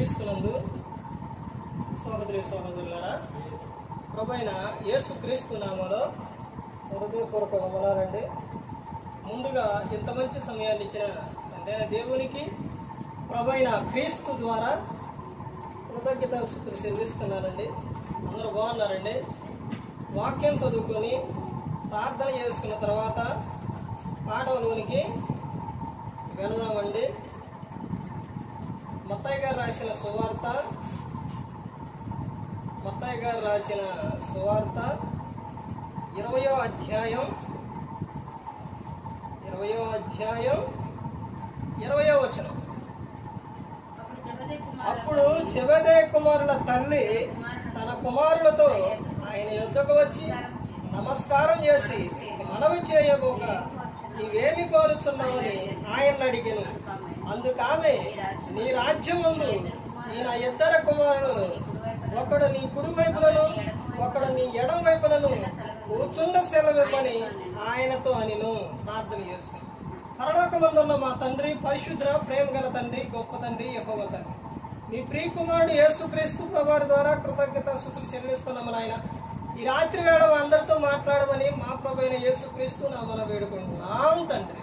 క్రీస్తునందు సహోదరి సహోదరులారా, ప్రభువైన యేసు క్రీస్తు నామములో హృదయపూర్వక వందనాలండి. ముందుగా ఇంత మంచి సమయాన్ని ఇచ్చిన అంటే దేవునికి ప్రభువైన క్రీస్తు ద్వారా కృతజ్ఞతాస్తుతులు చెల్లిస్తున్నానండి. అందరూ బాగున్నారండి. వాక్యం చదువుకొని ప్రార్థన చేసుకున్న తర్వాత పాఠంలోనికి వెళదామండి. మత్తయి గారు రాసిన సువార్త 20వ అధ్యాయం 20వ వచనం. అప్పుడు జెబెదయి కుమారుల తల్లి తన కుమారులతో ఆయన యొద్దకు వచ్చి నమస్కారం చేసి మనవి చేయబోగా, నీవేమి కోరుచున్నావని ఆయన అడిగాను. అందుకామె, నీ రాజ్యమందు నీ నా ఇద్దరు కుమారులను, ఒకడు నీ కుడి వైపులను ఒకడు నీ ఎడం వైపులను కూర్చుండ సెలవిమ్మని ఆయనతో అనిను. ప్రార్థన చేసుకుని, పరలోకమందున్న మా తండ్రి, పరిశుద్ధ ప్రేమ గల తండ్రి, గొప్ప తండ్రి, యెహోవా తండ్రి, నీ ప్రియ కుమారుడు యేసుక్రీస్తు ప్రభువారి ద్వారా కృతజ్ఞతాస్తుతులు చెల్లిస్తున్నాము నాయన. ఈ రాత్రి వేళ అందరితో మాట్లాడమని మా ప్రభువైన యేసుక్రీస్తు నామములో వేడుకుంటున్నాం తండ్రి.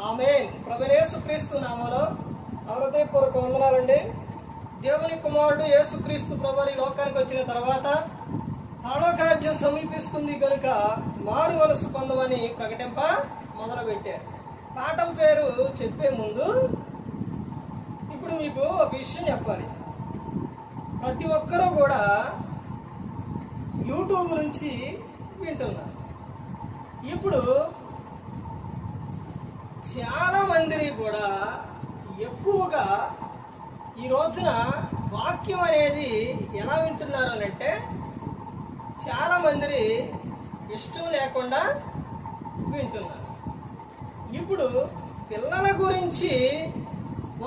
ఆమేన్. ప్రభువైన యేసుక్రీస్తు నామములో హృదయపూర్వక వందనాలండి. దేవుని కుమారుడు యేసుక్రీస్తు ప్రభువారి లోకానికి వచ్చిన తర్వాత పరలోక రాజ్యం సమీపిస్తుంది కనుక మారు మనసు పొందమని ప్రకటింప మొదలుపెట్టారు. పాఠం పేరు చెప్పే ముందు ఇప్పుడు మీకు ఒక విషయం చెప్పాలి. ప్రతి ఒక్కరూ కూడా యూట్యూబ్ నుంచి వింటున్నారు. ఇప్పుడు చాలా మందిని కూడా ఎక్కువగా ఈ రోజున వాక్యం అనేది ఎలా వింటున్నారు అని అంటే, చాలా మంది ఇష్టం లేకుండా వింటున్నారు. ఇప్పుడు పిల్లల గురించి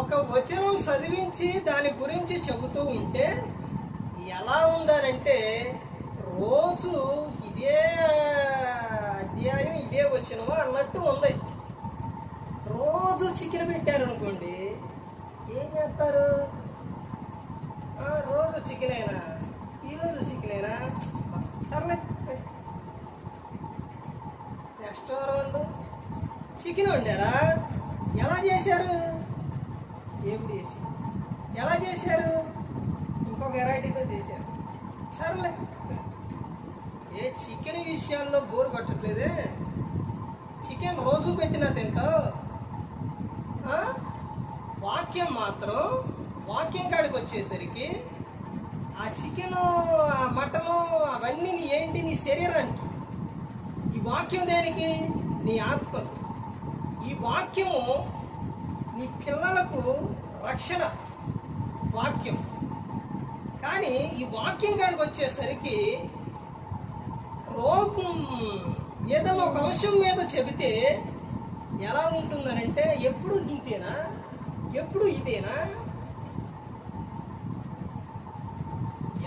ఒక వచనం చదివించి దాని గురించి చెబుతూ ఉంటే ఎలా ఉందనంటే, రోజు ఇదే అధ్యాయం ఇదే వచనమా అన్నట్టు ఉంది. రోజు చికెన్ పెట్టారు అనుకోండి, ఏం చేస్తారు? రోజు చికెనేనా, ఈరోజు చికెనేనా, సర్లే నెక్స్ట్ వారం చికెన్ వండారా, ఎలా చేశారు, ఏమిటి చేశారు, ఎలా చేశారు, ఇంకొక వెరైటీతో చేశారు, సర్లే. ఏ చికెన్ విషయాల్లో బోర్ పట్టట్లేదే. చికెన్ రోజు పెట్టినా తింటావు, వాక్యం మాత్రం వాక్యం కాడికి వచ్చేసరికి ఆ చికెను, ఆ మటను, అవన్నీ నీ ఏంటి, నీ శరీరానికి. ఈ వాక్యం దేనికి? నీ ఆత్మకు. ఈ వాక్యము నీ పిల్లలకు రక్షణ వాక్యం. కానీ ఈ వాక్యం కాడికి వచ్చేసరికి ఏదైనా ఒక అంశం మీద చెబితే ఎలా ఉంటుందనంటే, ఎప్పుడు ఇంతేనా, ఎప్పుడు ఇదేనా.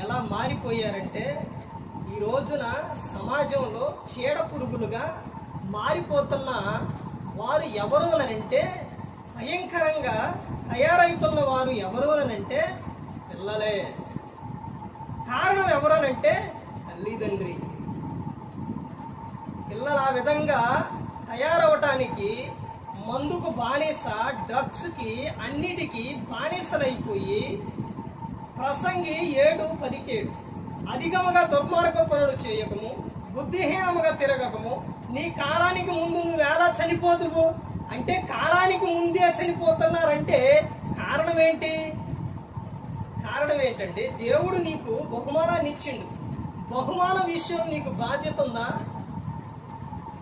ఎలా మారిపోయారంటే, ఈ రోజున సమాజంలో చీడ పురుగులుగా మారిపోతున్న వారు ఎవరు అనంటే, భయంకరంగా తయారవుతున్న వారు ఎవరు అనంటే పిల్లలే. కారణం ఎవరనంటే తల్లిదండ్రి. పిల్లలు ఆ విధంగా తయారవటానికి మందుకు బానిస, డ్రగ్స్కి, అన్నిటికీ బానిసలైపోయి ప్రసంగి 7:17 అధికముగా దుర్మార్గ పనులు చేయకము, బుద్ధిహీనముగా తిరగకము, నీ కాలానికి ముందు నువ్వు ఎలా చనిపోదువు అంటే, కాలానికి ముందే చనిపోతున్నారంటే కారణం ఏంటి? కారణం ఏంటంటే, దేవుడు నీకు బహుమానాన్ని ఇచ్చిండు. బహుమానం విషయంలో నీకు బాధ్యత ఉందా?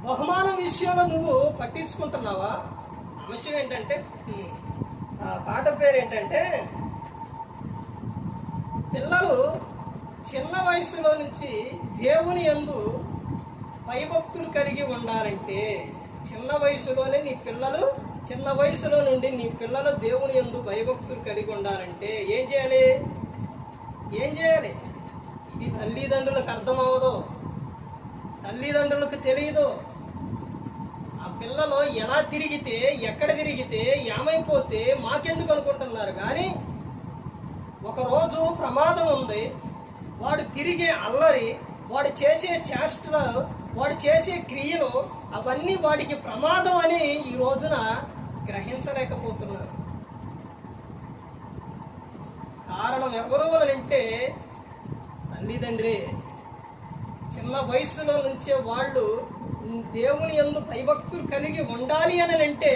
బహుమానం విషయంలో నువ్వు పట్టించుకుంటున్నావా? విషయం ఏంటంటే, పాట పేరు ఏంటంటే, పిల్లలు చిన్న వయసులో నుంచి దేవుని యందు భయభక్తులు కలిగి ఉండాలంటే, చిన్న వయసులోనే నీ పిల్లలు, చిన్న వయసులో నుండి నీ పిల్లలు దేవుని యందు భయభక్తులు కలిగి ఉండాలంటే ఏం చేయాలి? ఇది తల్లిదండ్రులకు అర్థమవదు, తల్లిదండ్రులకు తెలియదు. ఆ పిల్లలు ఎలా తిరిగితే, ఎక్కడ తిరిగితే, ఏమైపోతే మాకెందుకు అనుకుంటున్నారు. కానీ ఒకరోజు ప్రమాదం ఉంది, వాడు తిరిగే అల్లరి, వాడు చేసే చేష్టలు, వాడు చేసే క్రియలు అవన్నీ వాడికి ప్రమాదం అని ఈ రోజున గ్రహించలేకపోతున్నారు. కారణం ఎవరు అంటే తల్లిదండ్రి. చిన్న వయసులో నుంచే వాళ్ళు దేవుని యందు భయభక్తులు కలిగి ఉండాలి అని అంటే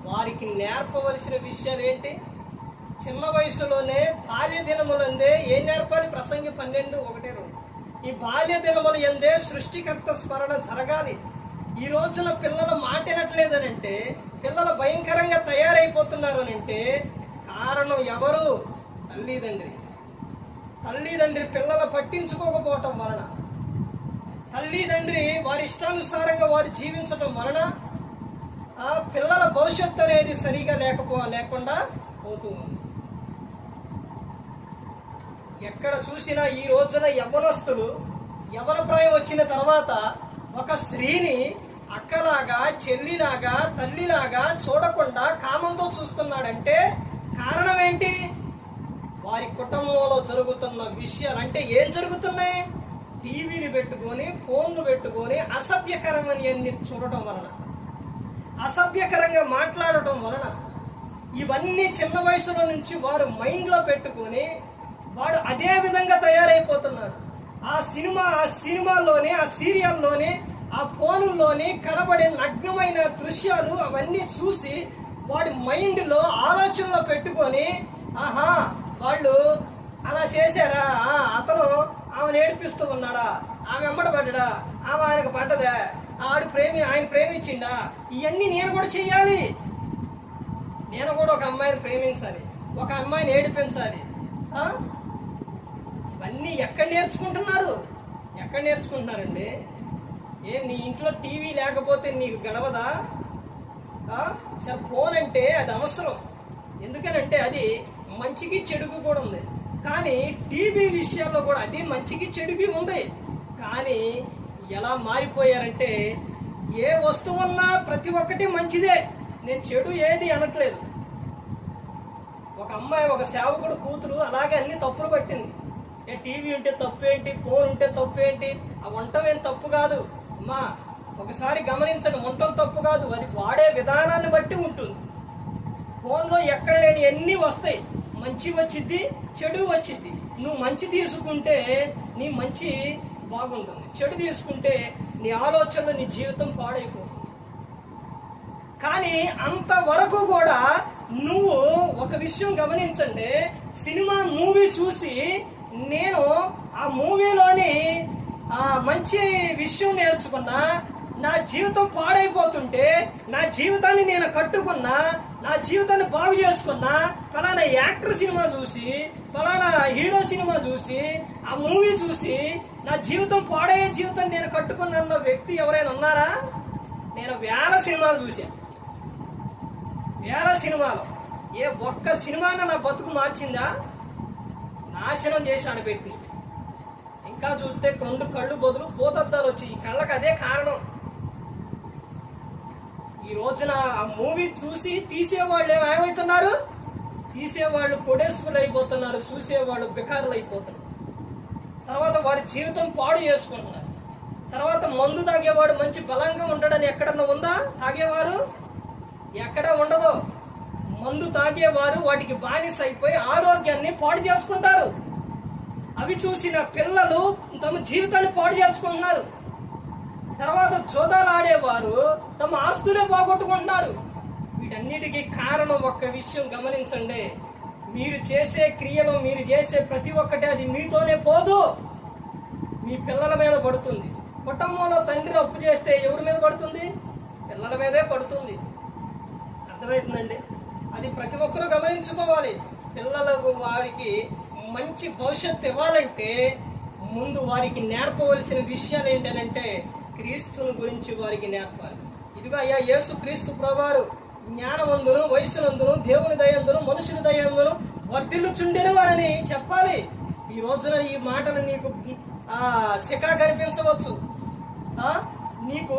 వారికి నేర్పవలసిన విషయాలు ఏంటి? చిన్న వయసులోనే బాల్య దినములందే ఏం నేర్పాలి? ప్రసంగి 12:1-2. ఈ బాల్య దినముల యందే సృష్టికర్త స్మరణ జరగాలి. ఈ రోజున పిల్లల మాట వినట్లేదనంటే, పిల్లలు భయంకరంగా తయారైపోతున్నారు అనంటే కారణం ఎవరు? తల్లిదండ్రి. తల్లిదండ్రి పిల్లలు పట్టించుకోకపోవటం వలన, తల్లిదండ్రి వారి ఇష్టానుసారంగా వారు జీవించటం వలన ఆ పిల్లల భవిష్యత్తు అనేది సరిగా లేకుండా పోతూ ఉంది. ఎక్కడ చూసినా ఈ రోజున యవ్వనస్తులు యవ్వన ప్రాయం వచ్చిన తర్వాత ఒక స్త్రీని అక్కలాగా, చెల్లిలాగా, తల్లిలాగా చూడకుండా కామంతో చూస్తున్నాడంటే కారణం ఏంటి? వారి కుటుంబంలో జరుగుతున్న విషయాలు. అంటే ఏం జరుగుతున్నాయి? టీవీలు పెట్టుకొని, ఫోన్లు పెట్టుకొని అసభ్యకరమని చూడటం వలన, అసభ్యకరంగా మాట్లాడటం వలన ఇవన్నీ చిన్న వయసులో నుంచి వారు మైండ్లో పెట్టుకొని వాడు అదే విధంగా తయారైపోతున్నాడు. ఆ సినిమాల్లోని, ఆ సీరియల్లోని, ఆ ఫోనుల్లోని కనబడే నగ్నమైన దృశ్యాలు అవన్నీ చూసి వాడి మైండ్లో ఆలోచనలో పెట్టుకొని, ఆహా వాళ్ళు అలా చేశారా, అతను ఆమెను ఏడిపిస్తూ ఉన్నాడా, ఆమె వెంబడి పడ్డా, ఆమె ఆయనకు పడ్డదా, ఆయన ప్రేమించిండా, ఇవన్నీ నేను కూడా చెయ్యాలి. నేను కూడా ఒక అమ్మాయిని ప్రేమించాలి, ఒక అమ్మాయిని ఏడిపించాలి. ఇవన్నీ ఎక్కడ నేర్చుకుంటున్నారండి? నీ ఇంట్లో టీవీ లేకపోతే నీకు గడవదా? అసలు ఫోన్ అంటే అది అవసరం. ఎందుకనంటే అది మంచికి చెడుకు కూడా ఉంది. కానీ టీవీ విషయాల్లో కూడా అది మంచికి చెడుకి ఉంది. కానీ ఎలా మారిపోయారంటే ఏ వస్తువున్నా ప్రతి ఒక్కటి మంచిదే, నేను చెడు ఏది అనట్లేదు. ఒక అమ్మాయి, ఒక సేవకుడు కూతురు అలాగే అన్ని తప్పులు పట్టింది. టీవీ ఉంటే తప్పేంటి, ఫోన్ ఉంటే తప్పేంటి, ఆ వంటం ఏం తప్పు కాదు అమ్మా. ఒకసారి గమనించండి, వంటం తప్పు కాదు, అది వాడే విధానాన్ని బట్టి ఉంటుంది. ఫోన్లో ఎక్కడ లేని ఎన్ని వస్తాయి, మంచి వచ్చిద్ది, చెడు వచ్చిద్ది. నువ్వు మంచి తీసుకుంటే నీ మంచి బాగుంటుంది, చెడు తీసుకుంటే నీ ఆలోచనలు, నీ జీవితం పాడైపోతుంది. కానీ అంతవరకు కూడా నువ్వు ఒక విషయం గమనించండి, సినిమా మూవీ చూసి నేను ఆ మూవీలోని మంచి విషయం నేర్చుకున్నా, నా జీవితం పాడైపోతుంటే, నా జీవితాన్ని నేను కట్టుకున్నా, నా జీవితాన్ని బాగు చేసుకున్నా, ఫలానా యాక్టర్ సినిమా చూసి, ఫలానా హీరో సినిమా చూసి, ఆ మూవీ చూసి నా జీవితం పాడయ్యే జీవితం నేను కట్టుకున్న వ్యక్తి ఎవరైనా ఉన్నారా? నేను వేల సినిమాలు చూశాను. వేల సినిమాలు ఏ ఒక్క సినిమాన నా బతుకు మార్చిందా? నాశనం చేశాను పెట్టి. ఇంకా చూస్తే 2 కళ్ళు బదులు పోతద్దాలు వచ్చి, ఈ కళ్ళకి అదే కారణం. ఈ రోజున ఆ మూవీ చూసి తీసేవాళ్ళు ఏమవుతున్నారు? తీసేవాళ్ళు కొడేసుకులు అయిపోతున్నారు, చూసేవాళ్ళు బికారులు అయిపోతున్నారు. తర్వాత వారి జీవితం పాడు చేసుకుంటున్నారు. తర్వాత మందు తాగేవాడు మంచి బలంగా ఉంటాడని ఎక్కడన్నా ఉందా? తాగేవారు ఎక్కడా ఉండదు. మందు తాగేవారు వాటికి బానిస అయిపోయి ఆరోగ్యాన్ని పాడు చేసుకుంటారు. అవి చూసిన పిల్లలు తమ జీవితాన్ని పాడు చేసుకుంటున్నారు. తర్వాత జోదాలు ఆడేవారు తమ ఆస్తులే పోగొట్టుకుంటున్నారు. వీటన్నిటికీ కారణం ఒక్క విషయం గమనించండి, మీరు చేసే క్రియలు, మీరు చేసే ప్రతి ఒక్కటి అది మీతోనే పోదు, మీ పిల్లల మీద పడుతుంది. కుటుంబంలో తండ్రి అప్పు చేస్తే ఎవరి మీద పడుతుంది? పిల్లల మీదే పడుతుంది. అర్థమవుతుందండి? అది ప్రతి ఒక్కరూ గమనించుకోవాలి. పిల్లలకు వారికి మంచి భవిష్యత్తు ఇవ్వాలంటే ముందు వారికి నేర్పవలసిన విషయాలు ఏంటంటే క్రీస్తుని గురించి వారికి నేర్పాలి. ఇదిగో అయ్యా, యేసు క్రీస్తు ప్రభువారు జ్ఞానవంతులు, వయసునందును, దేవుని దయందును, మనుషుల దయందును వర్ధిల్లుచుండెను అని చెప్పాలి. ఈ రోజున ఈ మాటలు నీకు శిఖా కనిపించవచ్చు, నీకు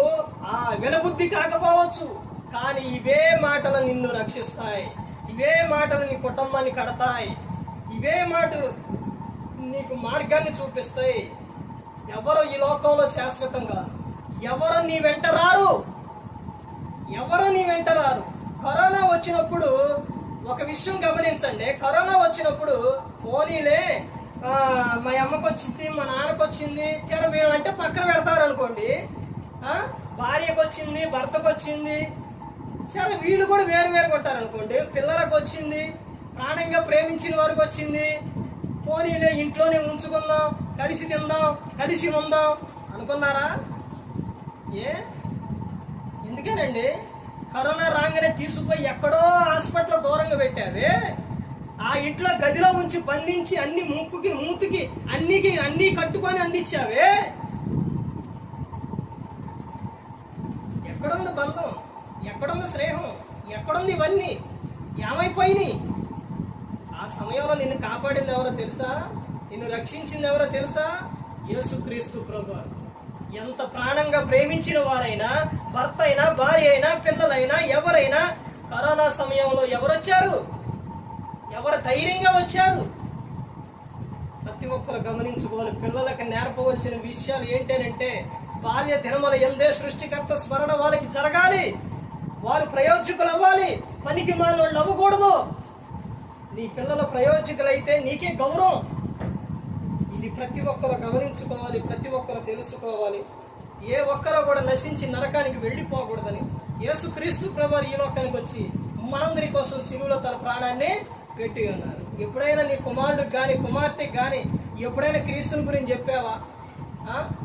వినబుద్ధి కాకపోవచ్చు. కానీ ఇవే మాటలు నిన్ను రక్షిస్తాయి, ఇవే మాటలు నీ కుటుంబాన్ని కడతాయి. ఇవే మాటలు నీకు మార్గాన్ని చూపిస్తాయి. ఎవరు ఈ లోకంలో శాశ్వతంగా ఎవరు నీ వెంట రారు. కరోనా వచ్చినప్పుడు ఒక విషయం గమనించండి. కరోనా వచ్చినప్పుడు పోనీలే మా అమ్మకు వచ్చింది, మా నాన్నకు వచ్చింది, వీళ్ళంటే పక్కన పెడతారు అనుకోండి. భార్యకు వచ్చింది, భర్తకు వచ్చింది, వీళ్ళు కూడా వేరు కొట్టారు అనుకోండి. పిల్లలకు వచ్చింది, ప్రాణంగా ప్రేమించిన వారికి వచ్చింది, పోనీలే ఇంట్లోనే ఉంచుకుందాం, కలిసి తిందాం, కలిసి ఉందాం అనుకున్నారా? ఎందుకేనండి? కరోనా రాగానే తీసుకుపోయి ఎక్కడో హాస్పిటల్ దూరంగా పెట్టావే, ఆ ఇంట్లో గదిలో ఉంచి బంధించి అన్ని ముక్కుకి మూతికి అన్ని కట్టుకొని అందించావే. ఎక్కడుంది బంధం? ఎక్కడుంది స్నేహం? ఎక్కడుంది ఇవన్నీ? ఏమైపోయినాయి? ఆ సమయంలో నిన్ను కాపాడింది ఎవరో తెలుసా? నిన్ను రక్షించింది ఎవరో తెలుసా? యేసుక్రీస్తు ప్రభువు. ఎంత ప్రాణంగా ప్రేమించిన వారైనా, భర్త అయినా, భార్య అయినా, పిల్లలైనా, ఎవరైనా కరోనా సమయంలో ఎవరొచ్చారు? ఎవరు ధైర్యంగా వచ్చారు? ప్రతి ఒక్కరు గమనించుకోవాలి. పిల్లలకు నేర్పవలసిన విషయాలు ఏంటంటే, బాల్య దినముల యందే సృష్టికర్త స్మరణ వాళ్ళకి జరగాలి. వారు ప్రయోజకులు అవ్వాలి, పనికి మాలోళ్ళు అవ్వకూడదు. నీ పిల్లల ప్రయోజకులైతే నీకే గౌరవం. ఇది ప్రతి ఒక్కరు గమనించుకోవాలి, ప్రతి ఒక్కరు తెలుసుకోవాలి. ఏ ఒక్కరో కూడా నశించి నరకానికి వెళ్ళిపోకూడదని యేసుక్రీస్తు ప్రభువు ఈ లోకానికి వచ్చి మనందరి కోసం శిలువలో తన ప్రాణాన్ని పెట్టి ఉన్నారు. ఎప్పుడైనా నీ కుమారుడికి గాని, కుమార్తెకి గాని ఎప్పుడైనా క్రీస్తుని గురించి చెప్పావా?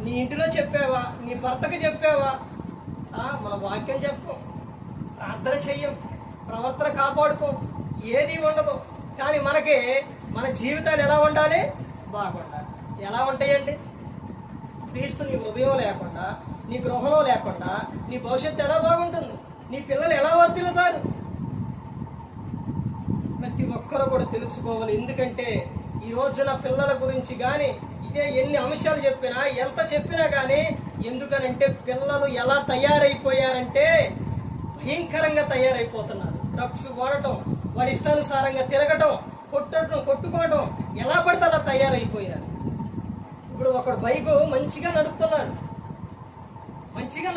నీ ఇంటిలో చెప్పావా? నీ భర్తకి చెప్పావా? మన వాక్యం చెప్పం, ప్రార్థన చెయ్యం, ప్రవర్తన కాపాడుకో, ఏది ఉండదు. కానీ మనకి మన జీవితాలు ఎలా ఉండాలి? బాగుండాలి. ఎలా ఉంటాయండి? క్రీస్తు నీ హృదయం లేకుండా, నీ గృహంలో లేకుండా నీ భవిష్యత్తు ఎలా బాగుంటుంది? నీ పిల్లలు ఎలా వర్తిల్లుతారు? ప్రతి ఒక్కరూ కూడా తెలుసుకోవాలి. ఎందుకంటే ఈ రోజున పిల్లల గురించి కానీ ఇదే ఎన్ని అంశాలు చెప్పినా, ఎంత చెప్పినా కానీ, ఎందుకనంటే పిల్లలు ఎలా తయారైపోయారంటే భయంకరంగా తయారైపోతున్నారు. డ్రగ్స్ వాడటం, వాడి ఇష్టానుసారంగా తిరగటం, కొట్టుకోవడం, ఎలా పడితే అలా తయారైపోయారు. ఇప్పుడు ఒకడు బైక్ మంచిగా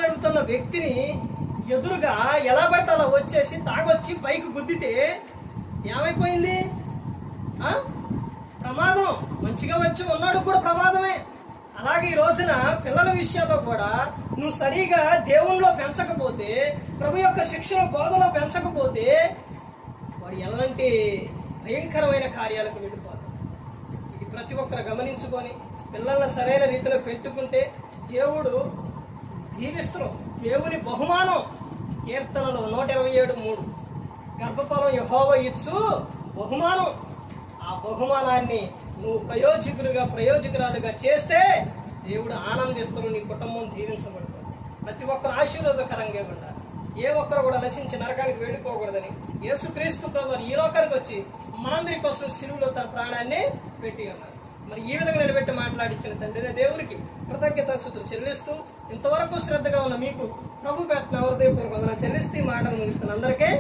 నడుపుతున్న వ్యక్తిని ఎదురుగా ఎలా పడితే అలా వచ్చేసి తాగొచ్చి బైక్ గుద్దితే ఏమైపోయింది? ప్రమాదం. మంచిగా వచ్చి ఉన్నాడు కూడా ప్రమాదమే. అలాగే ఈ రోజున పిల్లల విషయంలో కూడా నువ్వు సరిగా దేవునిలో పెంచకపోతే, ప్రభు యొక్క శిక్షణ బోధలో పెంచకపోతే వాడు ఎలాంటి భయంకరమైన కార్యాలకు వెళ్ళిపోతాడు. ఇది ప్రతి ఒక్కరు గమనించుకొని పిల్లల్ని సరైన రీతిలో పెట్టుకుంటే దేవుడు దీవిస్తున్నాం. దేవుని బహుమానం కీర్తనలో 127:3 గర్భఫలం యెహోవా ఇచ్చు బహుమానం. ఆ బహుమానాన్ని నువ్వు ప్రయోజకురాలుగా చేస్తే దేవుడు ఆనందిస్తాడు, నీ కుటుంబం దీవించబడుతుంది. ప్రతి ఒక్కరు ఆశీర్వాదకరంగా ఉండాలి. ఏ ఒక్కరు కూడా నశించి నరకానికి వెళ్ళిపోకూడదని యేసుక్రీస్తు ప్రభువు ఈ లోకానికి వచ్చి మనందరి కోసం శిలువలో తన ప్రాణాన్ని పెట్టి ఉన్నారు. మరి ఈ విధంగా నిలబెట్టి మాట్లాడించిన తండ్రి దేవునికి కృతజ్ఞతాస్తుతులు చెల్లిస్తూ, ఇంతవరకు శ్రద్ధగా ఉన్న మీకు ప్రభు పెట్టిన హృదయపూర్వక వందనాలు చెల్లిస్తూ మాటలు ముగిస్తున్న అందరికీ